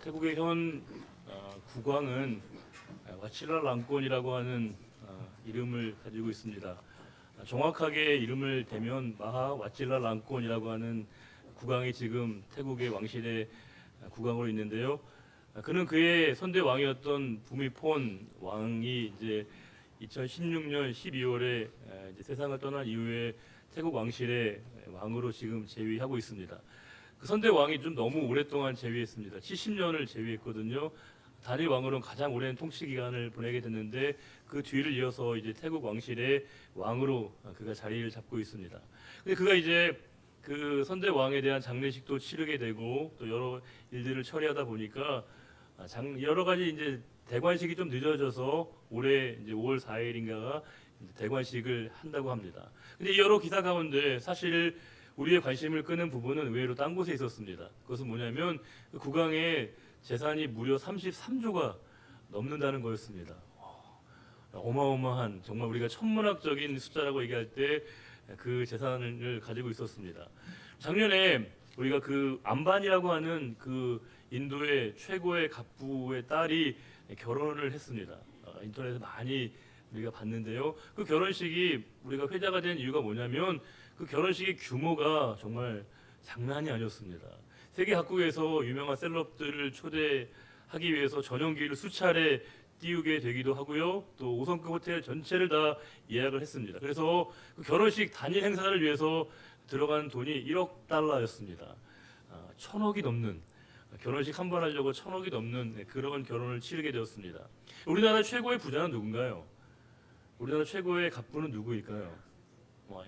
태국의 현 국왕은 와칠라랑콘이라고 하는 이름을 가지고 있습니다. 정확하게 이름을 대면 마하 와칠라랑콘이라고 하는 국왕이 지금 태국의 왕실의 국왕으로 있는데요. 그는 그의 선대 왕이었던 부미폰 왕이 이제 2016년 12월에 이제 세상을 떠난 이후에 태국 왕실의 왕으로 지금 재위하고 있습니다. 그 선대 왕이 좀 너무 오랫동안 재위했습니다. 70년을 재위했거든요. 단일 왕으로는 가장 오랜 통치 기간을 보내게 됐는데 그 뒤를 이어서 이제 태국 왕실의 왕으로 그가 자리를 잡고 있습니다. 근데 그가 이제 그 선대 왕에 대한 장례식도 치르게 되고 또 여러 일들을 처리하다 보니까 여러 가지 이제 대관식이 좀 늦어져서 올해 이제 5월 4일인가가 대관식을 한다고 합니다. 근데 여러 기사 가운데 사실 우리의 관심을 끄는 부분은 의외로 딴 곳에 있었습니다. 그것은 뭐냐면 그 국왕의 재산이 무려 33조가 넘는다는 거였습니다. 어마어마한 정말 우리가 천문학적인 숫자라고 얘기할 때 그 재산을 가지고 있었습니다. 작년에 우리가 그 암반이라고 하는 그 인도의 최고의 갑부의 딸이 결혼을 했습니다. 인터넷에 많이 우리가 봤는데요. 그 결혼식이 우리가 회자가 된 이유가 뭐냐면 그 결혼식의 규모가 정말 장난이 아니었습니다. 세계 각국에서 유명한 셀럽들을 초대하기 위해서 전용기를 수차례 띄우게 되기도 하고요. 또 5성급 호텔 전체를 다 예약을 했습니다. 그래서 그 결혼식 단일 행사를 위해서 들어간 돈이 1억 달러였습니다. 1,000억이 넘는 결혼식 한 번 하려고 1,000억이 넘는 그런 결혼을 치르게 되었습니다. 우리나라 최고의 부자는 누군가요? 우리나라 최고의 갑부는 누구일까요?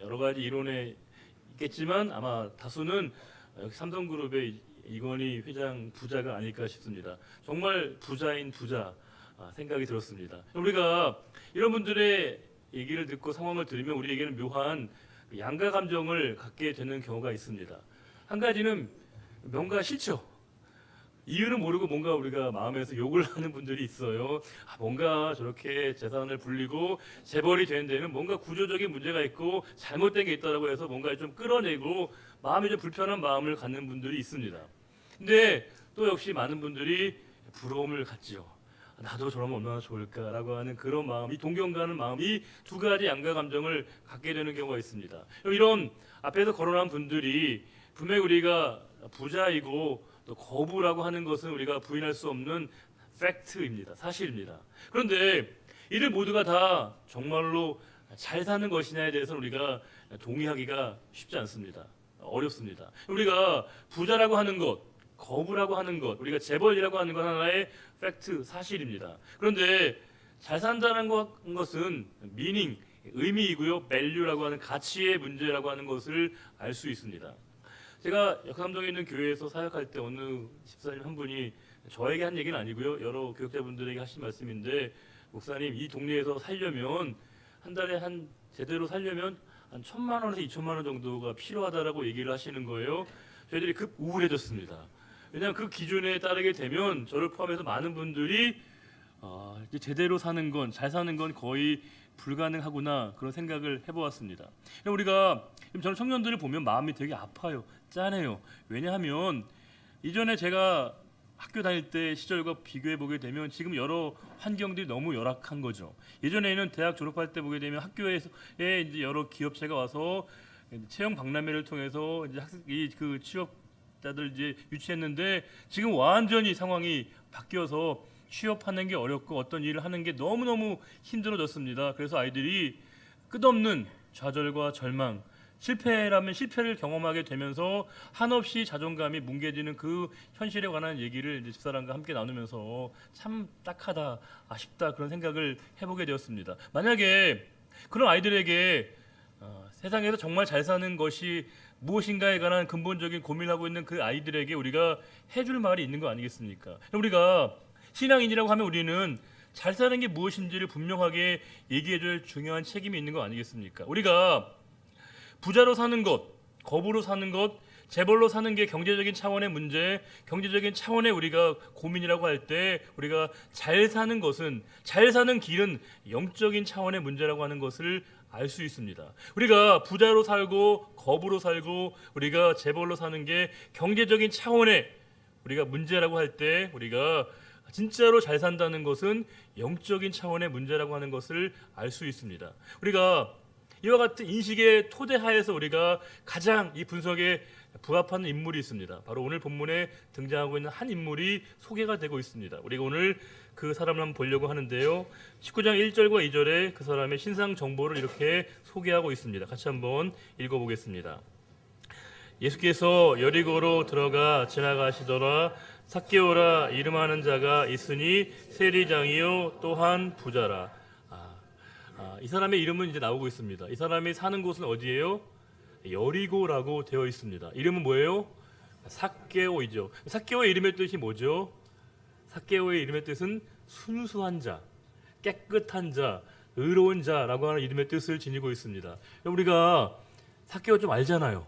여러 가지 이론에 있겠지만 아마 다수는 여기 삼성그룹의 이건희 회장 부자가 아닐까 싶습니다. 정말 부자인 부자 생각이 들었습니다. 우리가 이런 분들의 얘기를 듣고 상황을 들으면 우리에게는 묘한 양가 감정을 갖게 되는 경우가 있습니다. 한 가지는 뭔가 싫죠. 이유는 모르고 뭔가 우리가 마음에서 욕을 하는 분들이 있어요. 뭔가 저렇게 재산을 불리고 재벌이 된 데는 뭔가 구조적인 문제가 있고 잘못된 게 있다라고 해서 뭔가 좀 끌어내고 마음이 좀 불편한 마음을 갖는 분들이 있습니다. 근데 또 역시 많은 분들이 부러움을 갖지요. 나도 저러면 얼마나 좋을까라고 하는 그런 마음이 동경가는 마음이 두 가지 양가 감정을 갖게 되는 경우가 있습니다. 이런 앞에서 거론한 분들이 분명히 우리가 부자이고 또 거부라고 하는 것은 우리가 부인할 수 없는 팩트입니다. 사실입니다. 그런데 이들 모두가 다 정말로 잘 사는 것이냐에 대해서는 우리가 동의하기가 쉽지 않습니다. 어렵습니다. 우리가 부자라고 하는 것, 거부라고 하는 것, 우리가 재벌이라고 하는 것 하나의 팩트, 사실입니다. 그런데 잘 산다는 것은 미닝, 의미이고요. 밸류라고 하는 가치의 문제라고 하는 것을 알 수 있습니다. 제가 역삼동에 있는 교회에서 사역할 때 어느 집사님 한 분이 저에게 한 얘기는 아니고요. 여러 교육자분들에게 하신 말씀인데 목사님 이 동네에서 살려면 한 달에 제대로 살려면 한 1,000만 원에서 2,000만 원 정도가 필요하다라고 얘기를 하시는 거예요. 저희들이 급 우울해졌습니다. 왜냐하면 그 기준에 따르게 되면 저를 포함해서 많은 분들이 이제 제대로 사는 건, 잘 사는 건 거의 불가능하구나 그런 생각을 해보았습니다. 우리가 저는 청년들을 보면 마음이 되게 아파요. 짠해요. 왜냐하면 이전에 제가 학교 다닐 때 시절과 비교해 보게 되면 지금 여러 환경들이 너무 열악한 거죠. 예전에는 대학 졸업할 때 보게 되면 학교에 이제 여러 기업체가 와서 채용 박람회를 통해서 이제 그 취업자들 이제 유치했는데 지금 완전히 상황이 바뀌어서 취업하는 게 어렵고 어떤 일을 하는 게 너무너무 힘들어졌습니다. 그래서 아이들이 끝없는 좌절과 절망, 실패라면 실패를 경험하게 되면서 한없이 자존감이 뭉개지는 그 현실에 관한 얘기를 이제 집사람과 함께 나누면서 참 딱하다, 아쉽다 그런 생각을 해보게 되었습니다. 만약에 그런 아이들에게 세상에서 정말 잘 사는 것이 무엇인가에 관한 근본적인 고민을 하고 있는 그 아이들에게 우리가 해줄 말이 있는 거 아니겠습니까? 우리가 신앙인이라고 하면 우리는 잘 사는 게 무엇인지를 분명하게 얘기해줄 중요한 책임이 있는 거 아니겠습니까? 우리가 부자로 사는 것, 거부로 사는 것, 재벌로 사는 게 경제적인 차원의 문제, 경제적인 차원의 우리가 고민이라고 할 때 우리가 잘 사는 것은, 잘 사는 길은 영적인 차원의 문제라고 하는 것을 알 수 있습니다. 우리가 부자로 살고 거부로 살고 우리가 재벌로 사는 게 경제적인 차원의 우리가 문제라고 할 때 우리가 진짜로 잘 산다는 것은 영적인 차원의 문제라고 하는 것을 알 수 있습니다. 우리가 이와 같은 인식의 토대하에서 우리가 가장 이 분석에 부합하는 인물이 있습니다. 바로 오늘 본문에 등장하고 있는 한 인물이 소개가 되고 있습니다. 우리가 오늘 그 사람을 한번 보려고 하는데요. 19장 1절과 2절에 그 사람의 신상 정보를 이렇게 소개하고 있습니다. 같이 한번 읽어보겠습니다. 예수께서 여리고로 들어가 지나가시더라. 삭개오라 이름하는 자가 있으니 세리장이요 또한 부자라. 이 사람의 이름은 이제 나오고 있습니다. 이 사람이 사는 곳은 어디예요? 여리고라고 되어 있습니다. 이름은 뭐예요? 삭개오이죠. 삭개오의 이름의 뜻이 뭐죠? 삭개오의 이름의 뜻은 순수한 자, 깨끗한 자, 의로운 자라고 하는 이름의 뜻을 지니고 있습니다. 우리가 삭개오 좀 알잖아요.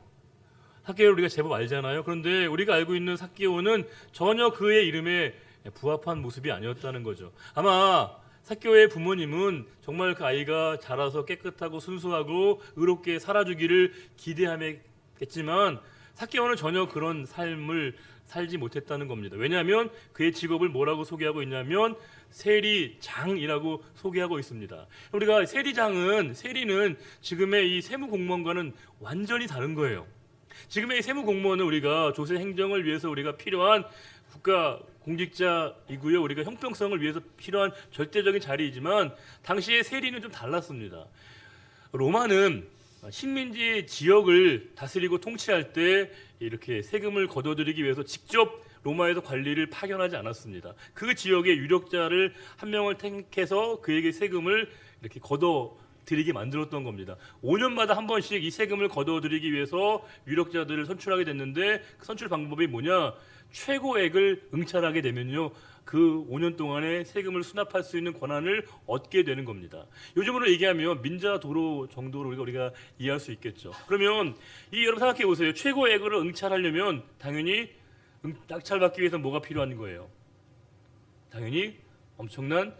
삭개오를 우리가 제법 알잖아요. 그런데 우리가 알고 있는 삭개오는 전혀 그의 이름에 부합한 모습이 아니었다는 거죠. 아마 삭개오의 부모님은 정말 그 아이가 자라서 깨끗하고 순수하고 의롭게 살아주기를 기대하겠지만 삭개오는 전혀 그런 삶을 살지 못했다는 겁니다. 왜냐하면 그의 직업을 뭐라고 소개하고 있냐면 세리장이라고 소개하고 있습니다. 우리가 세리는 지금의 이 세무공무원과는 완전히 다른 거예요. 지금의 이 세무공무원은 우리가 조세 행정을 위해서 우리가 필요한 국가 공직자이고요. 우리가 형평성을 위해서 필요한 절대적인 자리이지만 당시의 세리는 좀 달랐습니다. 로마는 식민지 지역을 다스리고 통치할 때 이렇게 세금을 거둬들이기 위해서 직접 로마에서 관리를 파견하지 않았습니다. 그 지역의 유력자를 한 명을 택해서 그에게 세금을 이렇게 거둬들이게 만들었던 겁니다. 5년마다 한 번씩 이 세금을 거둬들이기 위해서 유력자들을 선출하게 됐는데 그 선출 방법이 뭐냐? 최고액을 응찰하게 되면요, 그 5년 동안에 세금을 수납할 수 있는 권한을 얻게 되는 겁니다. 요즘으로 얘기하면 민자도로 정도로 우리가 이해할 수 있겠죠. 그러면 여러분 생각해 보세요. 최고액을 응찰하려면 당연히 낙찰받기 위해서 뭐가 필요한 거예요? 당연히 엄청난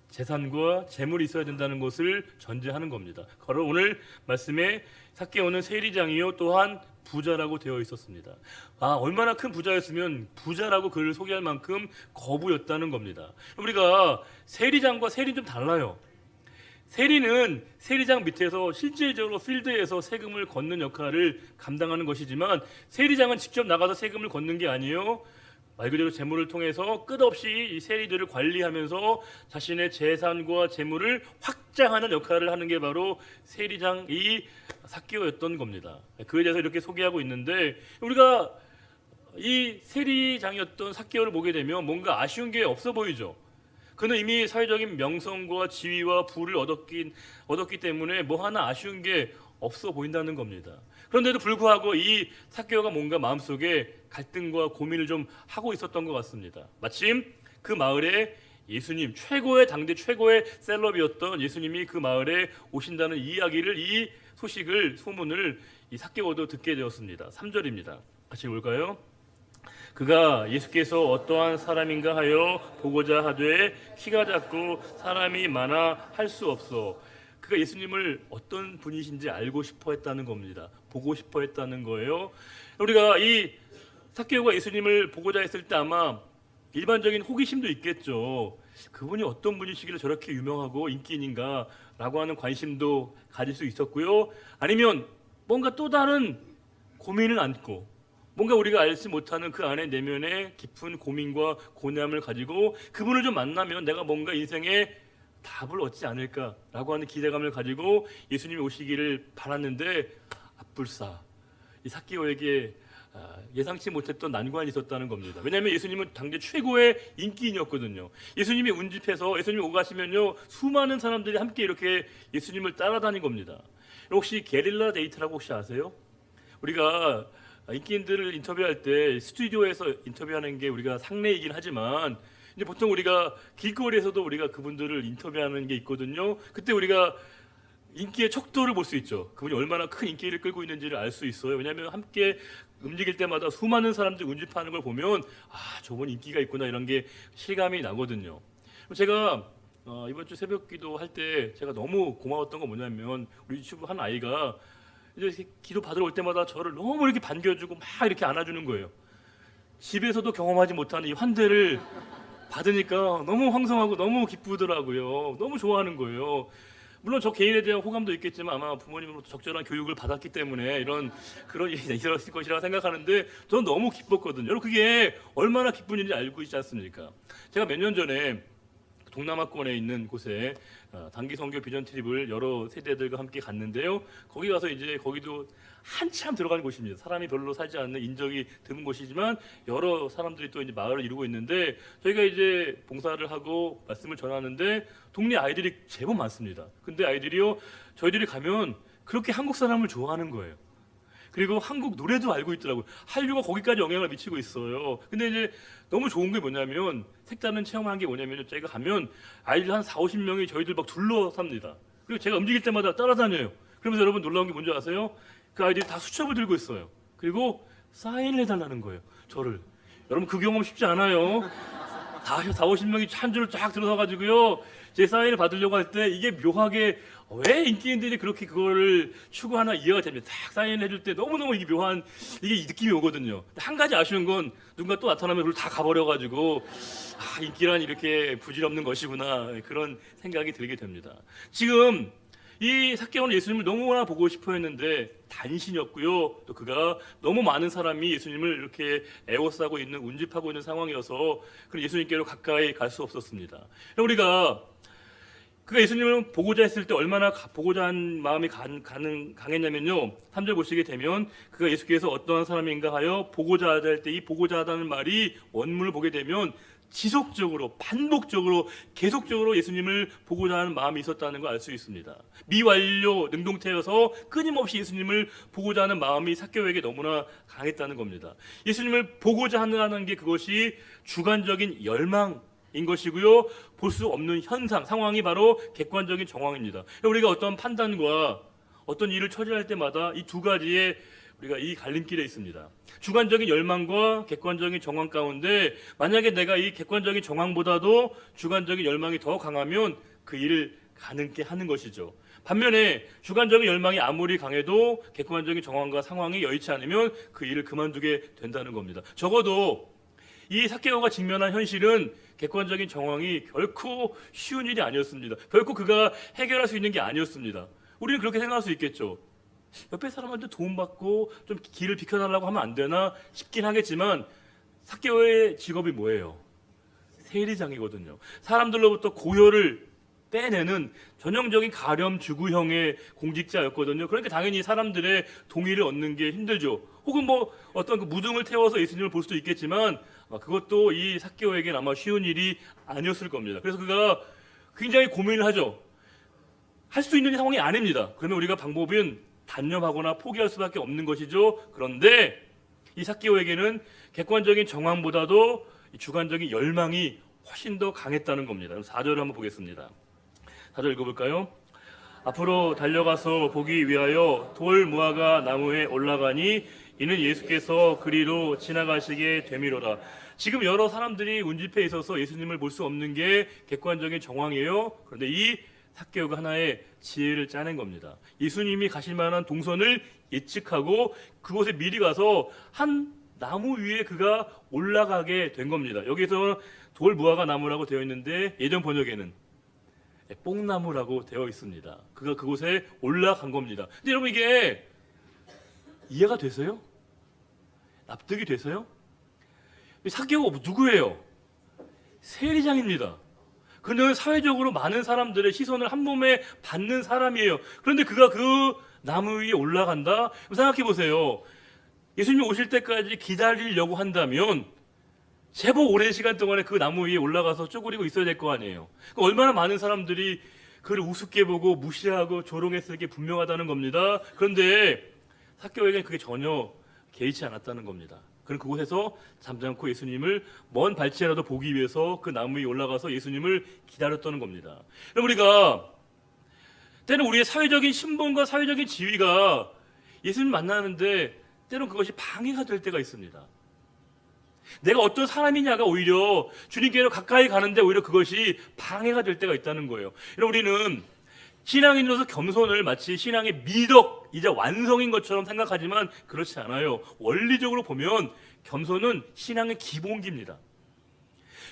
재산과 재물이 있어야 된다는 것을 전제하는 겁니다. 바로 오늘 말씀에 삭개오는 세리장이요 또한 부자라고 되어 있었습니다. 얼마나 큰 부자였으면 부자라고 그를 소개할 만큼 거부였다는 겁니다. 우리가 세리장과 세리는 좀 달라요. 세리는 세리장 밑에서 실질적으로 필드에서 세금을 걷는 역할을 감당하는 것이지만 세리장은 직접 나가서 세금을 걷는 게 아니에요. 말 그대로 재물을 통해서 끝없이 이 세리들을 관리하면서 자신의 재산과 재물을 확장하는 역할을 하는 게 바로 세리장이 삭개오였던 겁니다. 그에 대해서 이렇게 소개하고 있는데 우리가 이 세리장이었던 삭개오를 보게 되면 뭔가 아쉬운 게 없어 보이죠. 그는 이미 사회적인 명성과 지위와 부를 얻었기 때문에 뭐 하나 아쉬운 게 없어 보인다는 겁니다. 그런데도 불구하고 이 삭개오가 뭔가 마음속에 갈등과 고민을 좀 하고 있었던 것 같습니다. 마침 그 마을에 예수님, 당대 최고의 셀럽이었던 예수님이 그 마을에 오신다는 이야기를, 이 소문을 이 삭개오도 듣게 되었습니다. 3절입니다. 같이 볼까요? 그가 예수께서 어떠한 사람인가 하여 보고자 하되 키가 작고 사람이 많아 할 수 없어. 그가 예수님을 어떤 분이신지 알고 싶어 했다는 겁니다. 보고 싶어 했다는 거예요. 우리가 이 삭개오가 예수님을 보고자 했을 때 아마 일반적인 호기심도 있겠죠. 그분이 어떤 분이시길래 저렇게 유명하고 인기인가 라고 하는 관심도 가질 수 있었고요. 아니면 뭔가 또 다른 고민을 안고 뭔가 우리가 알지 못하는 그 안에 내면의 깊은 고민과 고뇌함을 가지고 그분을 좀 만나면 내가 뭔가 인생에 답을 얻지 않을까라고 하는 기대감을 가지고 예수님이 오시기를 바랐는데 앞불사 이 삭개오에게 예상치 못했던 난관이 있었다는 겁니다. 왜냐하면 예수님은 당대 최고의 인기인이었거든요. 예수님이 운집해서 예수님이 오가시면요 수많은 사람들이 함께 이렇게 예수님을 따라다닌 겁니다. 혹시 게릴라 데이트라고 혹시 아세요? 우리가 인기인들을 인터뷰할 때 스튜디오에서 인터뷰하는 게 우리가 상례이긴 하지만 이제 보통 우리가 길거리에서도 우리가 그분들을 인터뷰하는 게 있거든요. 그때 우리가 인기의 척도를 볼 수 있죠. 그분이 얼마나 큰 인기를 끌고 있는지를 알 수 있어요. 왜냐하면 함께 움직일 때마다 수많은 사람들이 운집하는 걸 보면 저분 인기가 있구나 이런 게 실감이 나거든요. 제가 이번 주 새벽 기도 할 때 제가 너무 고마웠던 건 뭐냐면 우리 유치부 한 아이가 이제 기도 받으러 올 때마다 저를 너무 이렇게 반겨주고 막 이렇게 안아주는 거예요. 집에서도 경험하지 못하는 이 환대를 받으니까 너무 황송하고 너무 기쁘더라고요. 너무 좋아하는 거예요. 물론 저 개인에 대한 호감도 있겠지만 아마 부모님으로부터 적절한 교육을 받았기 때문에 그런 일이 있었을 것이라고 생각하는데 저는 너무 기뻤거든요. 여러분 그게 얼마나 기쁜 일인지 알고 있지 않습니까? 제가 몇 년 전에 동남아권에 있는 곳에 단기 선교 비전 트립을 여러 세대들과 함께 갔는데요. 거기 가서 이제 거기도 한참 들어간 곳입니다. 사람이 별로 살지 않는 인적이 드문 곳이지만 여러 사람들이 또 이제 마을을 이루고 있는데 저희가 이제 봉사를 하고 말씀을 전하는데 동네 아이들이 제법 많습니다. 근데 아이들이요, 저희들이 가면 그렇게 한국 사람을 좋아하는 거예요. 그리고 한국 노래도 알고 있더라고요. 한류가 거기까지 영향을 미치고 있어요. 근데 이제 너무 좋은 게 뭐냐면 색다른 체험한 게 뭐냐면 저희가 가면 아이들 한 4, 50명이 저희들 막 둘러쌉니다. 그리고 제가 움직일 때마다 따라다녀요. 그러면서 여러분 놀라운 게 뭔지 아세요? 그 아이들이 다 수첩을 들고 있어요. 그리고 사인을 해달라는 거예요. 저를. 여러분 그 경험 쉽지 않아요. 4, 50명이 한 줄을 쫙 들어서가지고요. 제 사인을 받으려고 할 때 이게 묘하게 왜 인기인들이 그렇게 그거를 추구하나 이해가 됩니다. 딱 사인을 해줄 때 너무너무 이게 묘한 이게 느낌이 오거든요. 한 가지 아쉬운 건 누군가 또 나타나면 그걸 다 가버려가지고 인기란 이렇게 부질없는 것이구나 그런 생각이 들게 됩니다. 지금 이 삭개오는 예수님을 너무나 보고 싶어 했는데 단신이었고요. 또 그가 너무 많은 사람이 예수님을 이렇게 애워싸고 있는 운집하고 있는 상황이어서 그 예수님께로 가까이 갈 수 없었습니다. 우리가 그가 예수님을 보고자 했을 때 얼마나 보고자 한 마음이 강했냐면요. 3절 보시게 되면 그가 예수께서 어떠한 사람인가 하여 보고자 하다 할 때 이 보고자 하다는 말이 원문을 보게 되면 지속적으로 반복적으로 계속적으로 예수님을 보고자 하는 마음이 있었다는 걸 알 수 있습니다. 미완료 능동태여서 끊임없이 예수님을 보고자 하는 마음이 삭개오에게 너무나 강했다는 겁니다. 예수님을 보고자 하는 게 그것이 주관적인 열망 인 것이고요. 볼 수 없는 현상, 상황이 바로 객관적인 정황입니다. 우리가 어떤 판단과 어떤 일을 처리할 때마다 이 두 가지의 우리가 이 갈림길에 있습니다. 주관적인 열망과 객관적인 정황 가운데 만약에 내가 이 객관적인 정황보다도 주관적인 열망이 더 강하면 그 일을 가능케 하는 것이죠. 반면에 주관적인 열망이 아무리 강해도 객관적인 정황과 상황이 여의치 않으면 그 일을 그만두게 된다는 겁니다. 적어도 이 삭개오가 직면한 현실은 객관적인 정황이 결코 쉬운 일이 아니었습니다. 결코 그가 해결할 수 있는 게 아니었습니다. 우리는 그렇게 생각할 수 있겠죠. 옆에 사람한테 도움받고 좀 길을 비켜달라고 하면 안 되나 싶긴 하겠지만 삭개오의 직업이 뭐예요? 세리장이거든요. 사람들로부터 고혈을 빼내는 전형적인 가렴주구형의 공직자였거든요. 그러니까 당연히 사람들의 동의를 얻는 게 힘들죠. 혹은 뭐 어떤 그 무등을 태워서 예수님을 볼 수도 있겠지만 그것도 이 삭개오에게는 아마 쉬운 일이 아니었을 겁니다. 그래서 그가 굉장히 고민을 하죠. 할 수 있는 상황이 아닙니다. 그러면 우리가 방법은 단념하거나 포기할 수밖에 없는 것이죠. 그런데 이 삭개오에게는 객관적인 정황보다도 주관적인 열망이 훨씬 더 강했다는 겁니다. 4절을 한번 보겠습니다. 4절 읽어볼까요? 앞으로 달려가서 보기 위하여 돌 무화과 나무에 올라가니 이는 예수께서 그리로 지나가시게 되미로라. 지금 여러 사람들이 운집해 있어서 예수님을 볼 수 없는 게 객관적인 정황이에요. 그런데 이 삭개오가 하나의 지혜를 짜낸 겁니다. 예수님이 가실 만한 동선을 예측하고 그곳에 미리 가서 한 나무 위에 그가 올라가게 된 겁니다. 여기서 돌 무화과 나무라고 되어 있는데 예전 번역에는 뽕나무라고 되어 있습니다. 그가 그곳에 올라간 겁니다. 근데 여러분 이게 이해가 되세요? 납득이 되세요? 삭개오가 누구예요? 세리장입니다. 그는 사회적으로 많은 사람들의 시선을 한 몸에 받는 사람이에요. 그런데 그가 그 나무 위에 올라간다? 생각해 보세요. 예수님 오실 때까지 기다리려고 한다면 제법 오랜 시간 동안에 그 나무 위에 올라가서 쪼그리고 있어야 될 거 아니에요. 얼마나 많은 사람들이 그를 우습게 보고 무시하고 조롱했을 게 분명하다는 겁니다. 그런데 삭개오에게는 그게 전혀 개의치 않았다는 겁니다. 그는 그곳에서 잠잠고 예수님을 먼 발치라도 보기 위해서 그 나무 위에 올라가서 예수님을 기다렸다는 겁니다. 우리가 때는 우리의 사회적인 신분과 사회적인 지위가 예수님 만나는데 때론 그것이 방해가 될 때가 있습니다. 내가 어떤 사람이냐가 오히려 주님께로 가까이 가는데 오히려 그것이 방해가 될 때가 있다는 거예요. 우리는 신앙인으로서 겸손을 마치 신앙의 미덕이자 완성인 것처럼 생각하지만 그렇지 않아요. 원리적으로 보면 겸손은 신앙의 기본기입니다.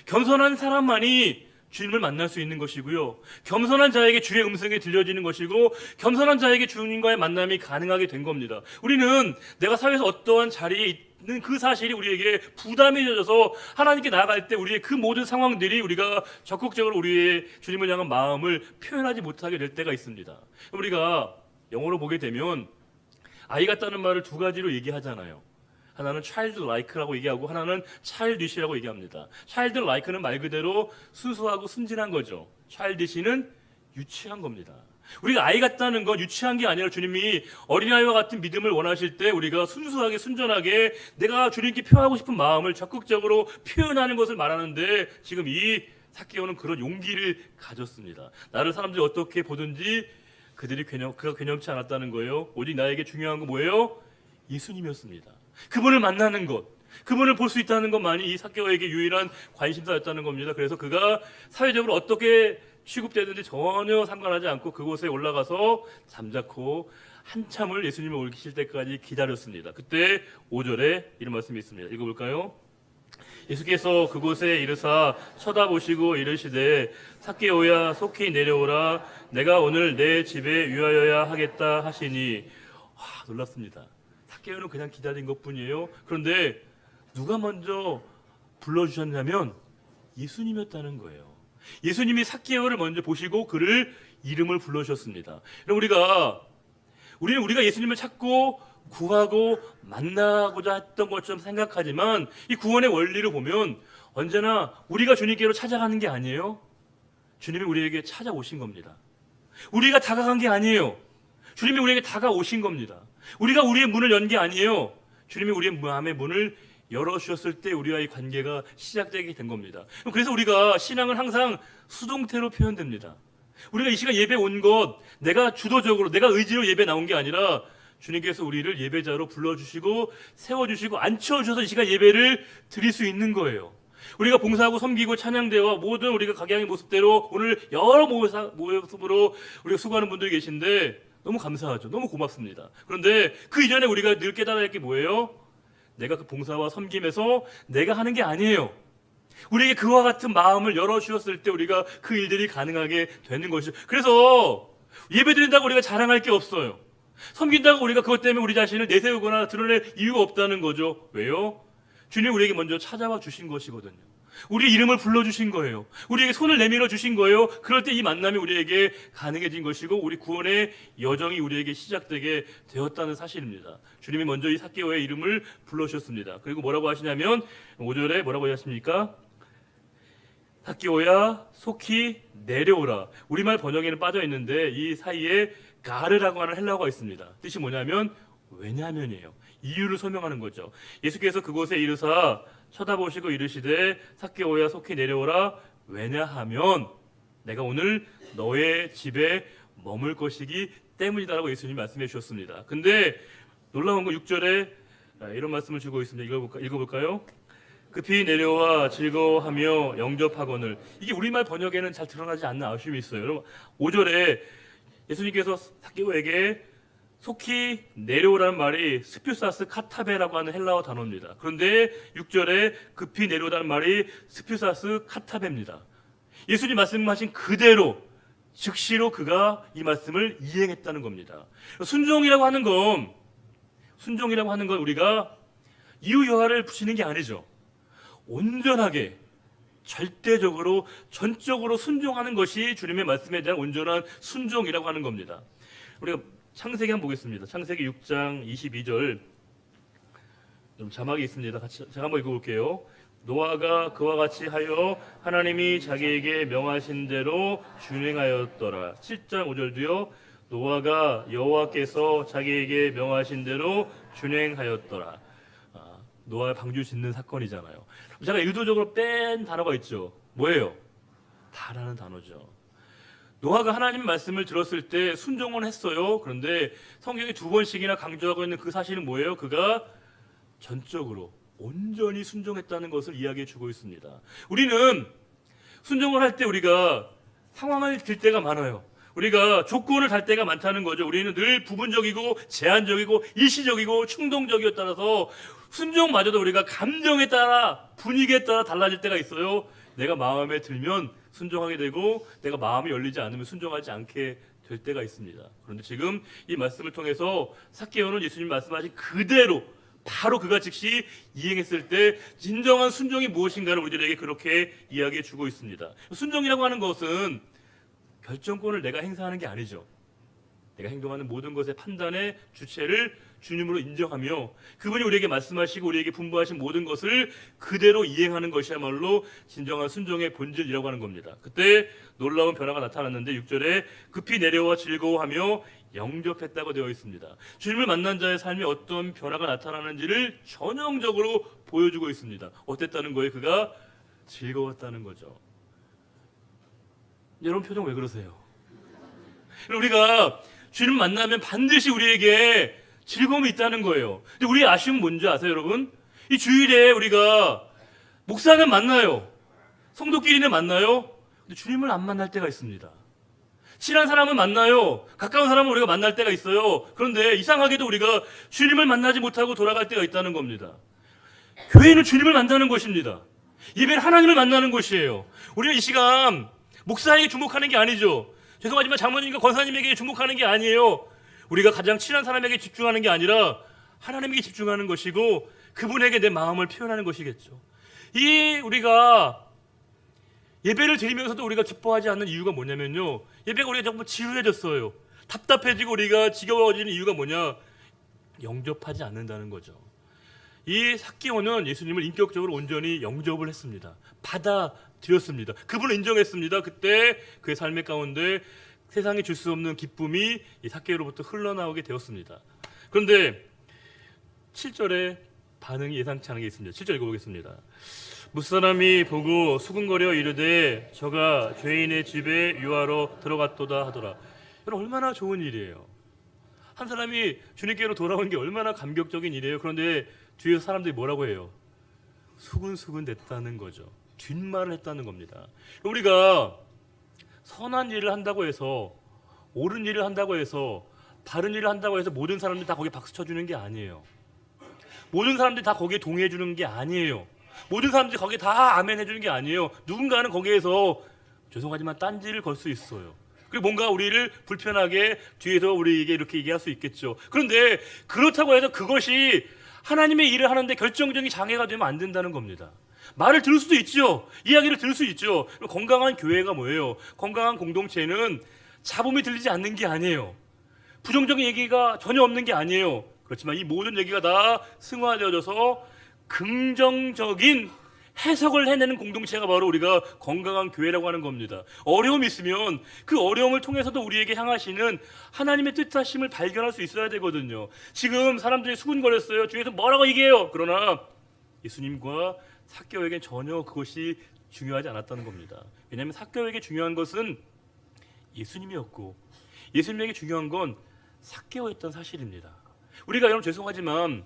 겸손한 사람만이 주님을 만날 수 있는 것이고요. 겸손한 자에게 주의 음성이 들려지는 것이고 겸손한 자에게 주님과의 만남이 가능하게 된 겁니다. 우리는 내가 사회에서 어떠한 자리에 있는 그 사실이 우리에게 부담이 되어져서 하나님께 나아갈 때 우리의 그 모든 상황들이 우리가 적극적으로 우리의 주님을 향한 마음을 표현하지 못하게 될 때가 있습니다. 우리가 영어로 보게 되면 아이 같다는 말을 두 가지로 얘기하잖아요. 하나는 childlike라고 얘기하고 하나는 childish라고 얘기합니다. childlike는 말 그대로 순수하고 순진한 거죠. childish는 유치한 겁니다. 우리가 아이 같다는 건 유치한 게 아니라 주님이 어린아이와 같은 믿음을 원하실 때 우리가 순수하게 순전하게 내가 주님께 표하고 싶은 마음을 적극적으로 표현하는 것을 말하는데 지금 이 삭개오는 그런 용기를 가졌습니다. 나를 사람들이 어떻게 보든지 그가 괴념치 않았다는 거예요. 오직 나에게 중요한 건 뭐예요? 예수님이었습니다. 그분을 만나는 것, 그분을 볼 수 있다는 것만이 이 삭개오에게 유일한 관심사였다는 겁니다. 그래서 그가 사회적으로 어떻게 취급되든지 전혀 상관하지 않고 그곳에 올라가서 잠자코 한참을 예수님을 올리실 때까지 기다렸습니다. 그때 5절에 이런 말씀이 있습니다. 읽어볼까요? 예수께서 그곳에 이르사 쳐다보시고 이르시되 삭개오야 속히 내려오라 내가 오늘 내 집에 유하여야 하겠다 하시니 놀랐습니다. 삭개오는 그냥 기다린 것뿐이에요. 그런데 누가 먼저 불러주셨냐면 예수님이었다는 거예요. 예수님이 삭개오를 먼저 보시고 그를 이름을 불러주셨습니다. 우리는 우리가 예수님을 찾고 구하고 만나고자 했던 것처럼 생각하지만 이 구원의 원리를 보면 언제나 우리가 주님께로 찾아가는 게 아니에요. 주님이 우리에게 찾아오신 겁니다. 우리가 다가간 게 아니에요. 주님이 우리에게 다가오신 겁니다. 우리가 우리의 문을 연 게 아니에요. 주님이 우리의 마음의 문을 열어주셨을 때 우리와의 관계가 시작되게 된 겁니다. 그래서 우리가 신앙은 항상 수동태로 표현됩니다. 우리가 이 시간 예배 온 것 내가 주도적으로 내가 의지로 예배 나온 게 아니라 주님께서 우리를 예배자로 불러주시고 세워주시고 앉혀주셔서 이 시간 예배를 드릴 수 있는 거예요. 우리가 봉사하고 섬기고 찬양대와 모든 우리가 각양의 모습대로 오늘 여러 모습으로 우리가 수고하는 분들이 계신데 너무 감사하죠. 너무 고맙습니다. 그런데 그 이전에 우리가 늘 깨달아야 할 게 뭐예요? 내가 그 봉사와 섬김에서 내가 하는 게 아니에요. 우리에게 그와 같은 마음을 열어주셨을 때 우리가 그 일들이 가능하게 되는 것이죠. 그래서 예배드린다고 우리가 자랑할 게 없어요. 섬긴다고 우리가 그것 때문에 우리 자신을 내세우거나 드러낼 이유가 없다는 거죠. 왜요? 주님이 우리에게 먼저 찾아와 주신 것이거든요. 우리 이름을 불러주신 거예요. 우리에게 손을 내밀어 주신 거예요. 그럴 때 이 만남이 우리에게 가능해진 것이고 우리 구원의 여정이 우리에게 시작되게 되었다는 사실입니다. 주님이 먼저 이 삭개오의 이름을 불러주셨습니다. 그리고 뭐라고 하시냐면 5절에 뭐라고 하셨습니까? 삭개오야 속히 내려오라. 우리말 번역에는 빠져 있는데 이 사이에 가르라고 하는 헬라어가 있습니다. 뜻이 뭐냐면 왜냐면이에요. 이유를 설명하는 거죠. 예수께서 그곳에 이르사 쳐다보시고 이르시되 삭개오야 속히 내려오라. 왜냐하면 내가 오늘 너의 집에 머물 것이기 때문이다라고 예수님이 말씀해 주셨습니다. 근데 놀라운 건 6절에 이런 말씀을 주고 있습니다. 읽어볼까요? 급히 내려와 즐거워하며 영접하거늘. 이게 우리말 번역에는 잘 드러나지 않는 아쉬움이 있어요. 여러분 5절에 예수님께서 삭개오에게 속히 내려오라는 말이 스퓨사스 카타베라고 하는 헬라어 단어입니다. 그런데 6절에 급히 내려오라는 말이 스퓨사스 카타베입니다. 예수님 말씀하신 그대로 즉시로 그가 이 말씀을 이행했다는 겁니다. 순종이라고 하는 건 우리가 이유여하를 붙이는 게 아니죠. 온전하게 절대적으로 전적으로 순종하는 것이 주님의 말씀에 대한 온전한 순종이라고 하는 겁니다. 우리가 창세기 한번 보겠습니다. 창세기 6장 22절 좀 자막이 있습니다. 제가 한번 읽어볼게요. 노아가 그와 같이 하여 하나님이 자기에게 명하신 대로 준행하였더라. 7장 5절도요. 노아가 여호와께서 자기에게 명하신 대로 준행하였더라. 노아 방주 짓는 사건이잖아요. 제가 의도적으로 뺀 단어가 있죠. 뭐예요? 다라는 단어죠. 노아가 하나님 말씀을 들었을 때 순종은 했어요. 그런데 성경이 2번씩이나 강조하고 있는 그 사실은 뭐예요? 그가 전적으로 온전히 순종했다는 것을 이야기해 주고 있습니다. 우리는 순종을 할 때 우리가 상황을 들 때가 많아요. 우리가 조건을 달 때가 많다는 거죠. 우리는 늘 부분적이고 제한적이고 일시적이고 충동적이었 따라서 순종마저도 우리가 감정에 따라 분위기에 따라 달라질 때가 있어요. 내가 마음에 들면 순종하게 되고 내가 마음이 열리지 않으면 순종하지 않게 될 때가 있습니다. 그런데 지금 이 말씀을 통해서 삭개오는 예수님 말씀하신 그대로 바로 그가 즉시 이행했을 때 진정한 순종이 무엇인가를 우리들에게 그렇게 이야기해 주고 있습니다. 순종이라고 하는 것은 결정권을 내가 행사하는 게 아니죠. 내가 행동하는 모든 것의 판단의 주체를 주님으로 인정하며 그분이 우리에게 말씀하시고 우리에게 분부하신 모든 것을 그대로 이행하는 것이야말로 진정한 순종의 본질이라고 하는 겁니다. 그때 놀라운 변화가 나타났는데 6절에 급히 내려와 즐거워하며 영접했다고 되어 있습니다. 주님을 만난 자의 삶에 어떤 변화가 나타나는지를 전형적으로 보여주고 있습니다. 어땠다는 거예요? 그가 즐거웠다는 거죠. 여러분 표정 왜 그러세요? 우리가 주님을 만나면 반드시 우리에게 즐거움이 있다는 거예요. 근데 우리의 아쉬움은 뭔지 아세요, 여러분? 이 주일에 우리가 목사는 만나요. 성도끼리는 만나요. 근데 주님을 안 만날 때가 있습니다. 친한 사람은 만나요. 가까운 사람은 우리가 만날 때가 있어요. 그런데 이상하게도 우리가 주님을 만나지 못하고 돌아갈 때가 있다는 겁니다. 교회는 주님을 만나는 것입니다. 예배는 하나님을 만나는 것이에요. 우리는 이 시간 목사에게 주목하는 게 아니죠. 죄송하지만 장로님과 권사님에게 주목하는 게 아니에요. 우리가 가장 친한 사람에게 집중하는 게 아니라 하나님에게 집중하는 것이고 그분에게 내 마음을 표현하는 것이겠죠. 이 우리가 예배를 드리면서도 우리가 기뻐하지 않는 이유가 뭐냐면요. 예배가 우리가 정말 지루해졌어요. 답답해지고 우리가 지겨워지는 이유가 뭐냐? 영접하지 않는다는 거죠. 이 삭개오는 예수님을 인격적으로 온전히 영접을 했습니다. 받아들였습니다. 그분을 인정했습니다. 그때 그의 삶의 가운데 세상에 줄 수 없는 기쁨이 이 삭개오로부터 흘러나오게 되었습니다. 그런데 7절에 반응이 예상치 않은 게 있습니다. 7절 읽어보겠습니다. 무사람이 보고 수군거려 이르되 저가 죄인의 집에 유하러 들어갔도다 하더라. 여러분 얼마나 좋은 일이에요. 한 사람이 주님께로 돌아온 게 얼마나 감격적인 일이에요. 그런데 뒤에서 사람들이 뭐라고 해요? 수군수군 됐다는 거죠. 뒷말을 했다는 겁니다. 우리가 선한 일을 한다고 해서 옳은 일을 한다고 해서 바른 일을 한다고 해서 모든 사람들이 다 거기에 박수 쳐주는 게 아니에요. 모든 사람들이 다 거기에 동의해 주는 게 아니에요. 모든 사람들이 거기에 다 아멘 해주는 게 아니에요. 누군가는 거기에서 죄송하지만 딴지를 걸 수 있어요. 그리고 뭔가 우리를 불편하게 뒤에서 우리에게 이렇게 얘기할 수 있겠죠. 그런데 그렇다고 해서 그것이 하나님의 일을 하는데 결정적인 장애가 되면 안 된다는 겁니다. 말을 들을 수도 있죠. 이야기를 들을 수 있죠. 건강한 교회가 뭐예요? 건강한 공동체는 잡음이 들리지 않는 게 아니에요. 부정적인 얘기가 전혀 없는 게 아니에요. 그렇지만 이 모든 얘기가 다 승화되어져서 긍정적인 해석을 해내는 공동체가 바로 우리가 건강한 교회라고 하는 겁니다. 어려움이 있으면 그 어려움을 통해서도 우리에게 향하시는 하나님의 뜻하심을 발견할 수 있어야 되거든요. 지금 사람들이 수군거렸어요. 주위에서 뭐라고 얘기해요. 그러나 예수님과 삭개오에겐 전혀 그것이 중요하지 않았다는 겁니다. 왜냐하면 삭개오에게 중요한 것은 예수님이었고 예수님에게 중요한 건 삭개오였던 사실입니다. 우리가 여러분 죄송하지만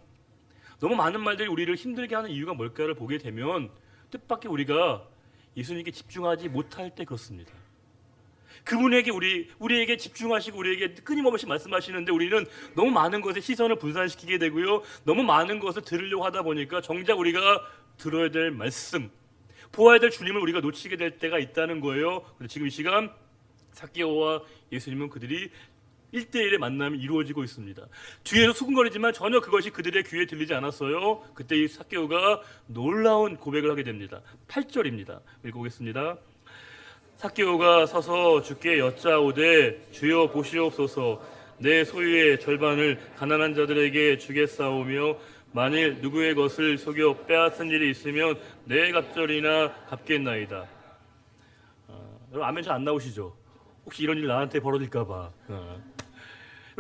너무 많은 말들이 우리를 힘들게 하는 이유가 뭘까를 보게 되면 뜻밖의 우리가 예수님께 집중하지 못할 때 그렇습니다. 그분에게 우리에게 집중하시고 우리에게 끊임없이 말씀하시는데 우리는 너무 많은 것에 시선을 분산시키게 되고요. 너무 많은 것을 들으려고 하다 보니까 정작 우리가 들어야 될 말씀, 보아야 될 주님을 우리가 놓치게 될 때가 있다는 거예요. 그런데 지금 이 시간 삭개오와 예수님은 그들이 1대1의 만남이 이루어지고 있습니다. 뒤에서 수군거리지만 전혀 그것이 그들의 귀에 들리지 않았어요. 그때 이 삭개오가 놀라운 고백을 하게 됩니다. 8절입니다. 읽어보겠습니다. 삭개오가 서서 주께 여짜오되 주여 보시옵소서 내 소유의 절반을 가난한 자들에게 주겠사오며 만일 누구의 것을 속여 빼앗은 일이 있으면 내 갑절이나 갚겠나이다. 여러분 아멘 잘 안 나오시죠? 혹시 이런 일 나한테 벌어질까 봐.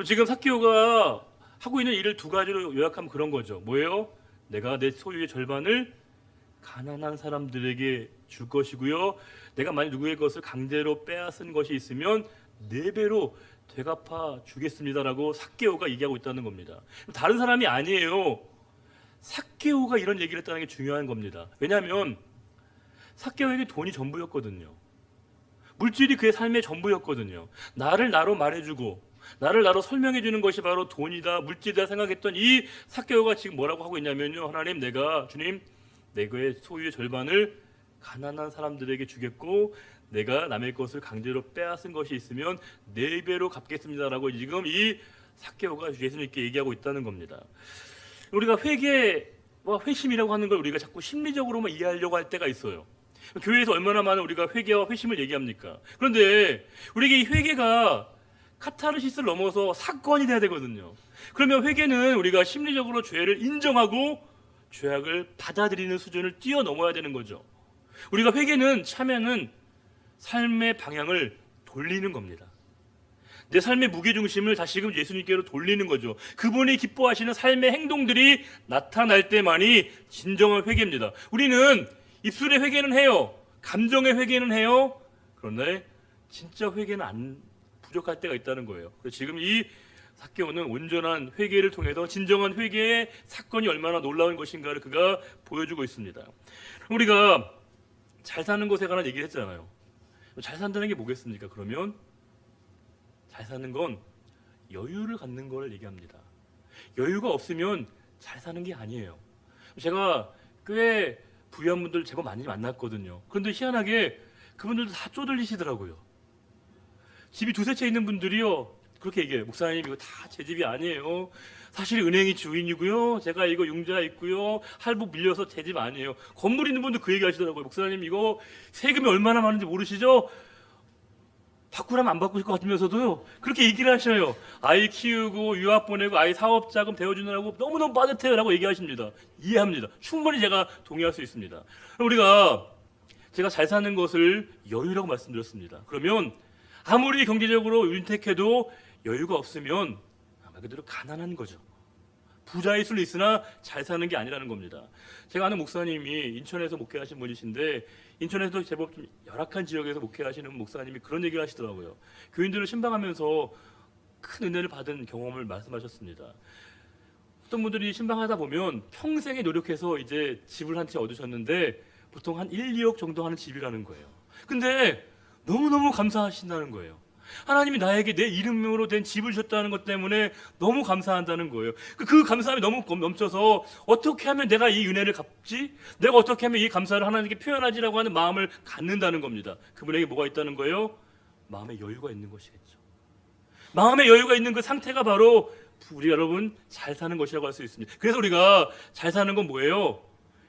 지금 삭개오가 하고 있는 일을 두 가지로 요약하면 그런 거죠. 뭐예요? 내가 내 소유의 절반을 가난한 사람들에게 줄 것이고요. 내가 만약 누구의 것을 강제로 빼앗은 것이 있으면 4배로 되갚아 주겠습니다라고 삭개오가 얘기하고 있다는 겁니다. 다른 사람이 아니에요. 삭개오가 이런 얘기를 했다는 게 중요한 겁니다. 왜냐하면 삭개오에게 돈이 전부였거든요. 물질이 그의 삶의 전부였거든요. 나를 나로 말해주고 나를 나로 설명해 주는 것이 바로 돈이다, 물질이다 생각했던 이 삭개오가 지금 뭐라고 하고 있냐면요. 하나님, 주님, 내가의 소유의 절반을 가난한 사람들에게 주겠고 내가 남의 것을 강제로 빼앗은 것이 있으면 4배로 갚겠습니다라고 지금 이 삭개오가 예수님께 얘기하고 있다는 겁니다. 우리가 회개와 회심이라고 하는 걸 우리가 자꾸 심리적으로만 이해하려고 할 때가 있어요. 교회에서 얼마나 많은 우리가 회개와 회심을 얘기합니까? 그런데 우리에게 이 회개가 카타르시스를 넘어서 사건이 돼야 되거든요. 그러면 회개는 우리가 심리적으로 죄를 인정하고 죄악을 받아들이는 수준을 뛰어넘어야 되는 거죠. 우리가 회개는 참여는 삶의 방향을 돌리는 겁니다. 내 삶의 무게중심을 다시금 예수님께로 돌리는 거죠. 그분이 기뻐하시는 삶의 행동들이 나타날 때만이 진정한 회개입니다. 우리는 입술의 회개는 해요. 감정의 회개는 해요. 그런데 진짜 회개는 부족할 때가 있다는 거예요. 그래서 지금 이 삭개오는 온전한 회개를 통해서 진정한 회개의 사건이 얼마나 놀라운 것인가를 그가 보여주고 있습니다. 우리가 잘 사는 것에 관한 얘기를 했잖아요. 잘 산다는 게 뭐겠습니까? 그러면 잘 사는 건 여유를 갖는 걸 얘기합니다. 여유가 없으면 잘 사는 게 아니에요. 제가 꽤 부유한 분들 제법 많이 만났거든요. 그런데 희한하게 그분들도 다 쪼들리시더라고요. 집이 2-3채 있는 분들이요, 그렇게 얘기해요. 목사님, 이거 다 제 집이 아니에요. 사실 은행이 주인이고요. 제가 이거 융자 있고요. 할부 밀려서 제 집 아니에요. 건물 있는 분도 그 얘기 하시더라고요. 목사님, 이거 세금이 얼마나 많은지 모르시죠? 바꾸라면 안 바꾸실 것 같으면서도요, 그렇게 얘기를 하셔요. 아이 키우고 유학 보내고 아이 사업자금 대어주느라고 너무너무 빠듯해요 라고 얘기하십니다. 이해합니다. 충분히 제가 동의할 수 있습니다. 제가 잘 사는 것을 여유라고 말씀드렸습니다. 그러면 아무리 경제적으로 윤택해도 여유가 없으면 말 그대로 가난한 거죠. 부자일 수는 있으나 잘 사는 게 아니라는 겁니다. 제가 아는 목사님이 인천에서 목회하신 분이신데, 인천에서 제법 좀 열악한 지역에서 목회하시는 목사님이 그런 얘기를 하시더라고요. 교인들을 신방하면서 큰 은혜를 받은 경험을 말씀하셨습니다. 어떤 분들이 신방하다 보면 평생에 노력해서 이제 집을 한 채 얻으셨는데 보통 한 1-2억 정도 하는 집이라는 거예요. 근데 너무너무 감사하신다는 거예요. 하나님이 나에게 내 이름으로 된 집을 주셨다는 것 때문에 너무 감사한다는 거예요. 그 감사함이 너무 넘쳐서 어떻게 하면 내가 이 은혜를 갚지? 내가 어떻게 하면 이 감사를 하나님께 표현하지라고 하는 마음을 갖는다는 겁니다. 그분에게 뭐가 있다는 거예요? 마음에 여유가 있는 것이겠죠. 마음에 여유가 있는 그 상태가 바로 우리 여러분 잘 사는 것이라고 할 수 있습니다. 그래서 우리가 잘 사는 건 뭐예요?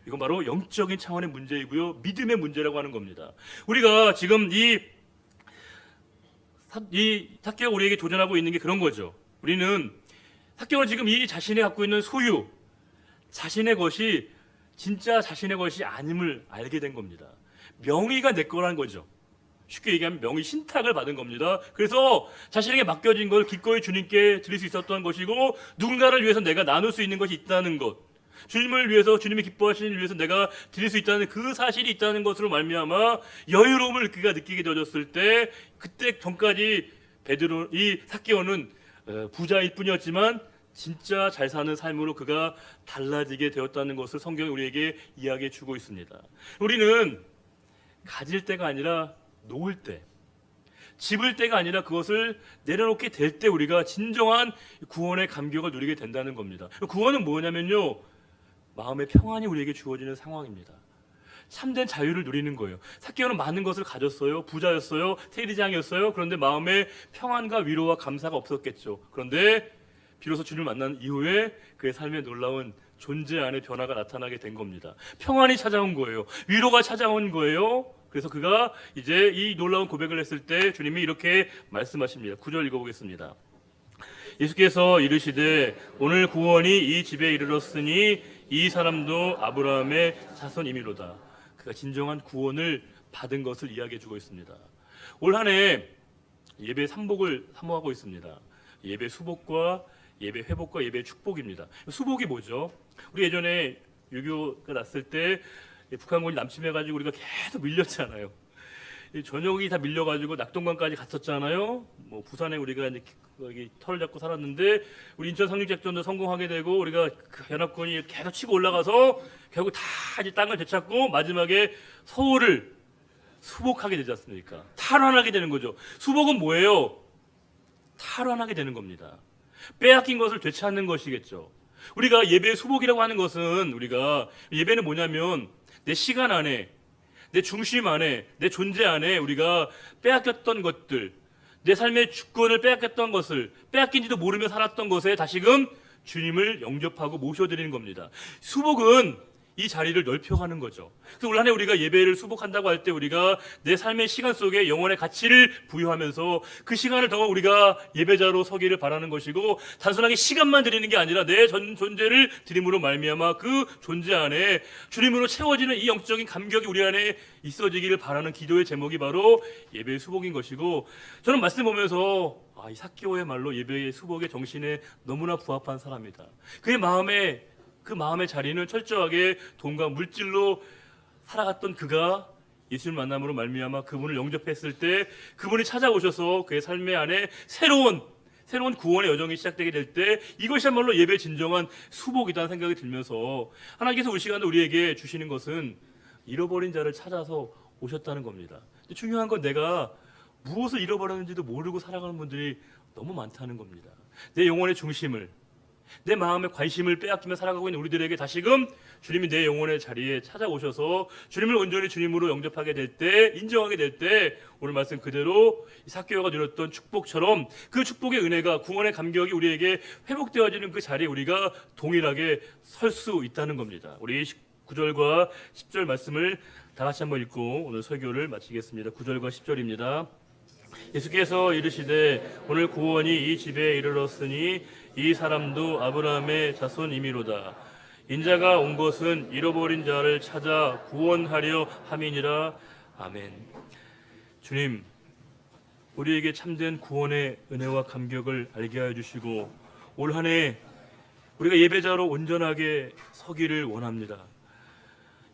이건 바로 영적인 차원의 문제이고요, 믿음의 문제라고 하는 겁니다. 우리가 지금 이 삭개오가 우리에게 도전하고 있는 게 그런 거죠. 우리는 삭개오는 지금 이 자신이 갖고 있는 소유, 자신의 것이 진짜 자신의 것이 아님을 알게 된 겁니다. 명의가 내 거라는 거죠. 쉽게 얘기하면 명의 신탁을 받은 겁니다. 그래서 자신에게 맡겨진 걸 기꺼이 주님께 드릴 수 있었던 것이고, 누군가를 위해서 내가 나눌 수 있는 것이 있다는 것, 주님을 위해서, 주님이 기뻐하시는 위해서 내가 드릴 수 있다는 그 사실이 있다는 것으로 말미암아 여유로움을 그가 느끼게 되어졌을 때, 그때 전까지 이 삭개오는 부자일 뿐이었지만 진짜 잘 사는 삶으로 그가 달라지게 되었다는 것을 성경이 우리에게 이야기해 주고 있습니다. 우리는 가질 때가 아니라 놓을 때, 집을 때가 아니라 그것을 내려놓게 될 때 우리가 진정한 구원의 감격을 누리게 된다는 겁니다. 구원은 뭐냐면요, 마음의 평안이 우리에게 주어지는 상황입니다. 참된 자유를 누리는 거예요. 삭개오는 많은 것을 가졌어요. 부자였어요. 세리장이었어요. 그런데 마음에 평안과 위로와 감사가 없었겠죠. 그런데 비로소 주님을 만난 이후에 그의 삶에 놀라운 존재 안에 변화가 나타나게 된 겁니다. 평안이 찾아온 거예요. 위로가 찾아온 거예요. 그래서 그가 이제 이 놀라운 고백을 했을 때 주님이 이렇게 말씀하십니다. 9절 읽어보겠습니다. 예수께서 이르시되 오늘 구원이 이 집에 이르렀으니 이 사람도 아브라함의 자손이미로다. 그가 진정한 구원을 받은 것을 이야기해주고 있습니다. 올 한 해 예배 3복을 사모하고 있습니다. 예배 수복과 예배 회복과 예배 축복입니다. 수복이 뭐죠? 우리 예전에 6.25가 났을 때 북한군이 남침해가지고 우리가 계속 밀렸잖아요. 전역이 다 밀려가지고 낙동강까지 갔었잖아요. 뭐 부산에 우리가 이제 여기 털을 잡고 살았는데, 우리 인천 상륙작전도 성공하게 되고 우리가 그 연합군이 계속 치고 올라가서 결국 다 이제 땅을 되찾고 마지막에 서울을 수복하게 되지 않습니까? 탈환하게 되는 거죠. 수복은 뭐예요? 탈환하게 되는 겁니다. 빼앗긴 것을 되찾는 것이겠죠. 우리가 예배의 수복이라고 하는 것은, 우리가 예배는 뭐냐면 내 시간 안에, 내 중심 안에, 내 존재 안에 우리가 빼앗겼던 것들, 내 삶의 주권을 빼앗겼던 것을, 빼앗긴지도 모르며 살았던 것에 다시금 주님을 영접하고 모셔드리는 겁니다. 수복은 이 자리를 넓혀가는 거죠. 그래서 올 한 해 우리가 예배를 수복한다고 할 때 우리가 내 삶의 시간 속에 영혼의 가치를 부여하면서 그 시간을 더 우리가 예배자로 서기를 바라는 것이고, 단순하게 시간만 드리는 게 아니라 내 존재를 드림으로 말미암아 그 존재 안에 주님으로 채워지는 이 영적인 감격이 우리 안에 있어지기를 바라는 기도의 제목이 바로 예배의 수복인 것이고, 저는 말씀 보면서 이 삭개오의 말로 예배의 수복의 정신에 너무나 부합한 사람이다. 그의 마음의 자리는 철저하게 돈과 물질로 살아갔던 그가 예수를 만남으로 말미암아 그분을 영접했을 때 그분이 찾아오셔서 그의 삶의 안에 새로운 구원의 여정이 시작되게 될 때 이것이야말로 예배의 진정한 수복이라는 생각이 들면서, 하나님께서 우리 시간에 우리에게 주시는 것은 잃어버린 자를 찾아서 오셨다는 겁니다. 근데 중요한 건 내가 무엇을 잃어버렸는지도 모르고 살아가는 분들이 너무 많다는 겁니다. 내 영혼의 중심을, 내 마음의 관심을 빼앗기며 살아가고 있는 우리들에게 다시금 주님이 내 영혼의 자리에 찾아오셔서 주님을 온전히 주님으로 영접하게 될 때, 인정하게 될 때 오늘 말씀 그대로 삭개오가 누렸던 축복처럼 그 축복의 은혜가, 구원의 감격이 우리에게 회복되어지는 그 자리에 우리가 동일하게 설 수 있다는 겁니다. 우리 9절과 10절 말씀을 다 같이 한번 읽고 오늘 설교를 마치겠습니다. 9절과 10절입니다. 예수께서 이르시되 오늘 구원이 이 집에 이르렀으니 이 사람도 아브라함의 자손이미로다. 인자가 온 것은 잃어버린 자를 찾아 구원하려 함이니라. 아멘. 주님, 우리에게 참된 구원의 은혜와 감격을 알게 하여 주시고 올 한 해 우리가 예배자로 온전하게 서기를 원합니다.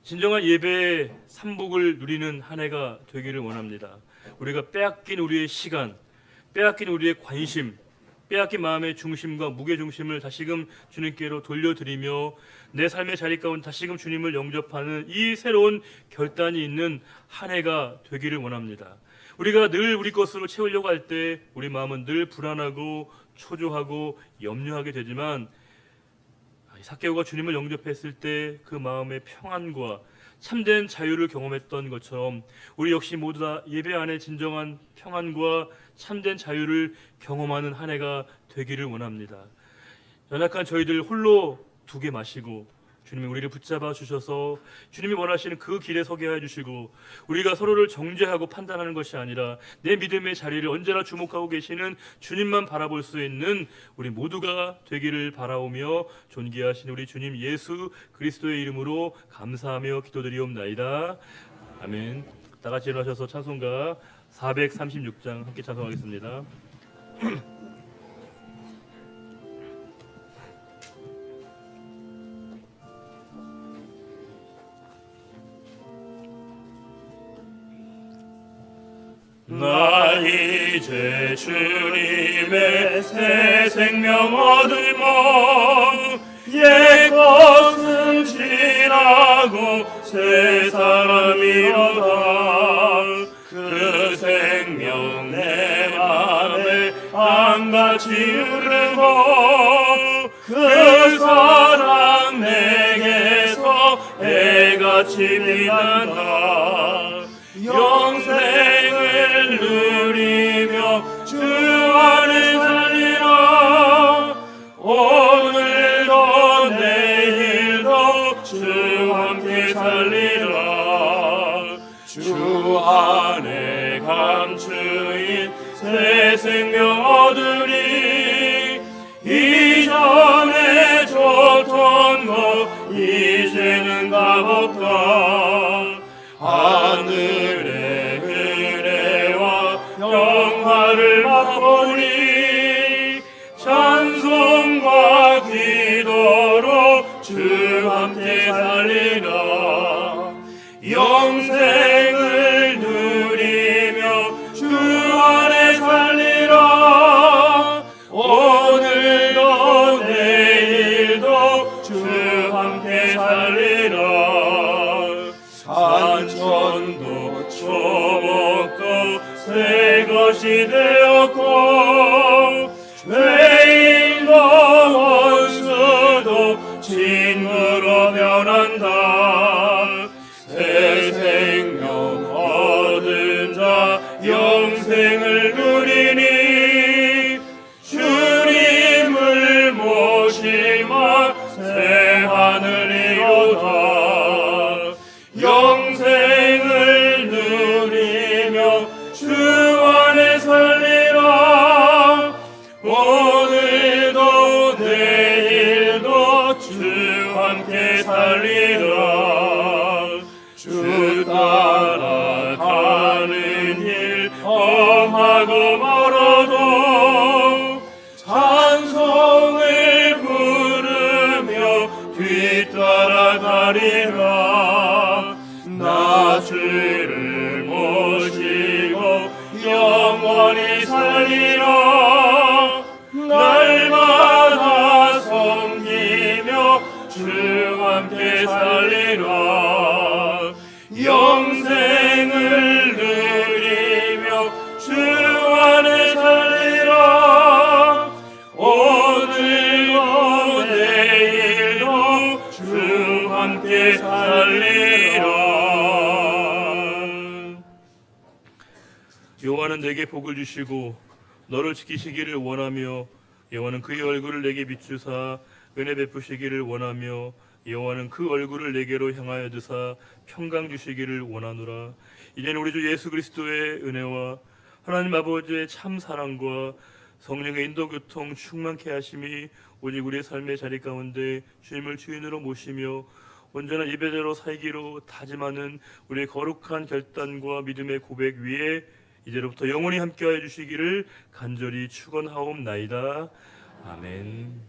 진정한 예배의 삼복을 누리는 한 해가 되기를 원합니다. 우리가 빼앗긴 우리의 시간, 빼앗긴 우리의 관심, 빼앗긴 마음의 중심과 무게중심을 다시금 주님께로 돌려드리며 내 삶의 자리 가운데 다시금 주님을 영접하는 이 새로운 결단이 있는 한 해가 되기를 원합니다. 우리가 늘 우리 것으로 채우려고 할 때 우리 마음은 늘 불안하고 초조하고 염려하게 되지만, 삭개오가 주님을 영접했을 때 그 마음의 평안과 참된 자유를 경험했던 것처럼 우리 역시 모두 다 예배 안에 진정한 평안과 참된 자유를 경험하는 한 해가 되기를 원합니다. 연약한 저희들 홀로 두게 마시고 주님이 우리를 붙잡아 주셔서 주님이 원하시는 그 길에 서게 해주시고, 우리가 서로를 정죄하고 판단하는 것이 아니라 내 믿음의 자리를 언제나 주목하고 계시는 주님만 바라볼 수 있는 우리 모두가 되기를 바라오며 존귀하신 우리 주님 예수 그리스도의 이름으로 감사하며 기도드리옵나이다. 아멘. 다 같이 일어나셔서 찬송가 436장 함께 찬송하겠습니다. 나 이제 주님의 새 생명 얻을 몸, 옛 것은 지나고 새 사람이로다. 그 생명 내 맘에 한같이 흐르고 그 사랑 내게서 해같이 빛난다. 영생을 누리며 주 안에 살리라. 오늘도 내일도 주 함께 살리라. 주 안에 감추인 새 생명 얻으리. 이전에 좋던 것 이제는 값없다. 하늘의 은혜와 영화를 맛보니 찬송과 기도로 주 함께 살리라. 영생을 누리며 주 안에 살리라. 오늘도 내일도 주 함께 살리라. 산천도 초목도 새 것이 되었고 주를 모시고 영원히 살리라. 날마다 섬기며 주 함께 살리라. 영생을 누리며 주 안에 살리라. 오늘도 내일도 주 함께 살리라. 여호와는 내게 복을 주시고 너를 지키시기를 원하며 여호와는 그의 얼굴을 내게 비추사 은혜 베푸시기를 원하며 여호와는 그 얼굴을 내게로 향하여 드사 평강 주시기를 원하노라. 이제는 우리 주 예수 그리스도의 은혜와 하나님 아버지의 참 사랑과 성령의 인도 교통 충만케 하심이 오직 우리의 삶의 자리 가운데 주님을 주인으로 모시며 온전한 예배자로 살기로 다짐하는 우리의 거룩한 결단과 믿음의 고백 위에 이제로부터 영원히 함께하여 주시기를 간절히 축원하옵나이다. 아멘.